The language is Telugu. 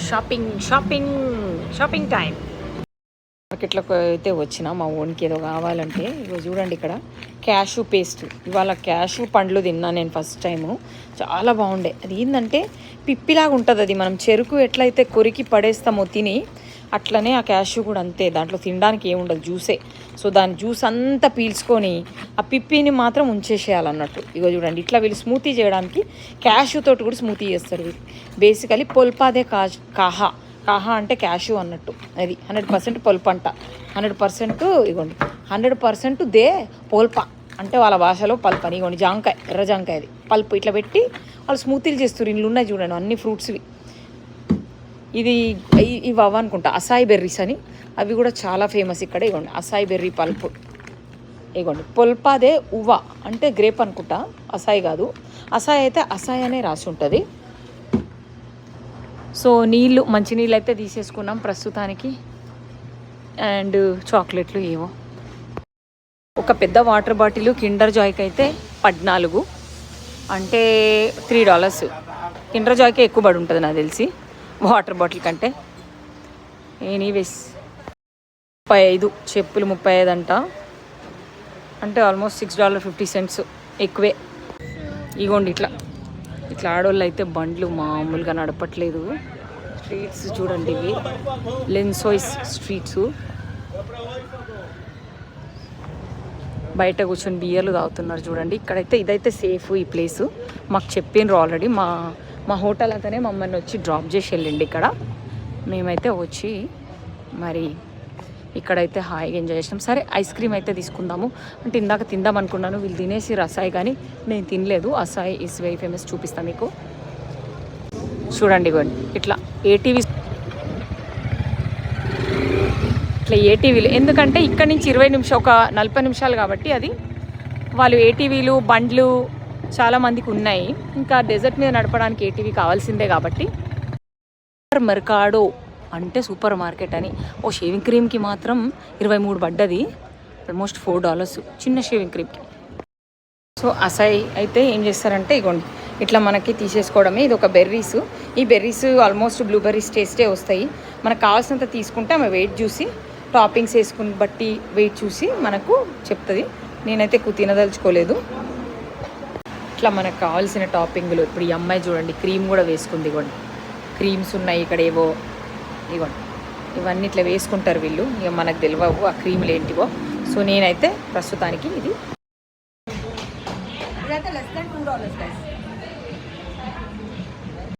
Shopping shopping shopping time. మార్కెట్లోకి అయితే వచ్చిన మా ఓన్కి ఏదో కావాలంటే ఇగో చూడండి ఇక్కడ క్యాషు పేస్ట్. ఇవాళ క్యాషు పండ్లు తిన్నా నేను ఫస్ట్ టైము. చాలా బాగుండే. అది ఏంటంటే పిప్పిలాగా ఉంటుంది. అది మనం చెరుకు ఎట్లయితే కొరికి పడేస్తామో తిని, అట్లనే ఆ క్యాషు కూడా అంతే. దాంట్లో తినడానికి ఏముండదు, జ్యూసే. సో దాని జ్యూస్ అంతా పీల్చుకొని ఆ పిప్పిని మాత్రం ఉంచేసేయాలన్నట్టు. ఇగో చూడండి ఇట్లా వీళ్ళు స్మూతీ చేయడానికి క్యాషు తోటి కూడా స్మూతీ చేస్తారు వీళ్ళు. బేసికలీ పొల్పాదే కాహా అంటే క్యాషు అన్నట్టు. అది 100% పొల్పు అంట. 100% ఇగోండి 100% దే పోల్పా అంటే వాళ్ళ భాషలో పల్ప్ అని. ఇగోండి జాంకాయ, ఎర్ర జాంకాయ, అది పల్పు ఇట్లా పెట్టి వాళ్ళు స్మూతీలు చేస్తారు. ఇంట్లో ఉన్నాయి చూడండి అన్ని ఫ్రూట్స్వి. ఇవి అవ్వనుకుంటా అసాయి బెర్రీస్ అని, అవి కూడా చాలా ఫేమస్ ఇక్కడ. ఇగోండి అసాయి బెర్రీ పల్పు. ఇగోండి పొల్పాదే ఉవ్వ అంటే గ్రేప్ అనుకుంటా, అసాయి కాదు. అసాయి అయితే అసాయి అనే రాసి ఉంటుంది. సో నీళ్ళు, మంచినీళ్ళు అయితే తీసేసుకున్నాం ప్రస్తుతానికి. అండ్ చాక్లెట్లు ఏవో. ఒక పెద్ద వాటర్ బాటిల్ కిండర్ జాయ్కి అయితే 14 అంటే $3. కిండర్ జాయ్కే ఎక్కువ పడి ఉంటుంది నాకు తెలిసి వాటర్ బాటిల్ కంటే. ఎనీవేస్ 35 చెప్పులు 35 అంట. అంటే ఆల్మోస్ట్ $6.50 ఎక్కువే. ఇగోండి ఇట్లా ఆడవాళ్ళు అయితే బండ్లు మామూలుగా నడపట్లేదు. స్ట్రీట్స్ చూడండి, ఇవి లెన్సోయిస్ స్ట్రీట్స్. బయట కూర్చొని బియర్లు తాగుతున్నారు చూడండి. ఇక్కడైతే ఇదైతే సేఫ్ ఈ ప్లేసు. మాకు చెప్పిండ్రు ఆల్రెడీ. మా హోటల్ అతనే మమ్మల్ని వచ్చి డ్రాప్ చేసి వెళ్ళండి ఇక్కడ. మేమైతే వచ్చి మరి ఇక్కడైతే హాయిగా ఎంజాయ్ చేసినాం. సరే ఐస్ క్రీమ్ అయితే తీసుకుందాము అంటే ఇందాక తిందాం అనుకున్నాను. వీళ్ళు తినేసి అసాయి కానీ నేను తినలేదు. అసాయి ఈస్ వెరీ ఫేమస్, చూపిస్తాను మీకు. చూడండి ఇట్లా ఏటీవీ, ఇట్లా ఏటీవీలు. ఎందుకంటే ఇక్కడ నుంచి 20 నిమిషాలు, ఒక 40 నిమిషాలు కాబట్టి అది వాళ్ళు ఏటీవీలు బండ్లు చాలామందికి ఉన్నాయి. ఇంకా డెజర్ట్ మీద నడపడానికి ఏటీవీ కావాల్సిందే కాబట్టి. సూపర్ మెర్కాడో అంటే సూపర్ మార్కెట్ అని. ఓ షేవింగ్ క్రీమ్కి మాత్రం 23 పడ్డది, ఆల్మోస్ట్ $4 చిన్న షేవింగ్ క్రీమ్కి. సో అసాయి అయితే ఏం చేస్తారంటే ఇగోండి ఇట్లా మనకి తీసేసుకోవడమే. ఇది ఒక బెర్రీస్. ఈ బెర్రీస్ ఆల్మోస్ట్ బ్లూబెర్రీస్ టేస్టే వస్తాయి. మనకు కావాల్సినంత తీసుకుంటే ఆమె వెయిట్ చూసి, టాపింగ్స్ వేసుకుని బట్టి వెయిట్ చూసి మనకు చెప్తుంది. నేనైతే ఎక్కువ తినదలుచుకోలేదు. ఇట్లా మనకు కావాల్సిన టాపింగ్లు. ఇప్పుడు ఈ అమ్మాయి చూడండి క్రీమ్ కూడా వేసుకుంది. ఇగోండి క్రీమ్స్ ఉన్నాయి ఇక్కడ ఏవో. ఇగోండి ఇవన్నీ ఇట్లా వేసుకుంటారు వీళ్ళు. ఇక మనకు తెలియవు ఆ క్రీములు ఏంటివో. సో నేనైతే ప్రస్తుతానికి ఇది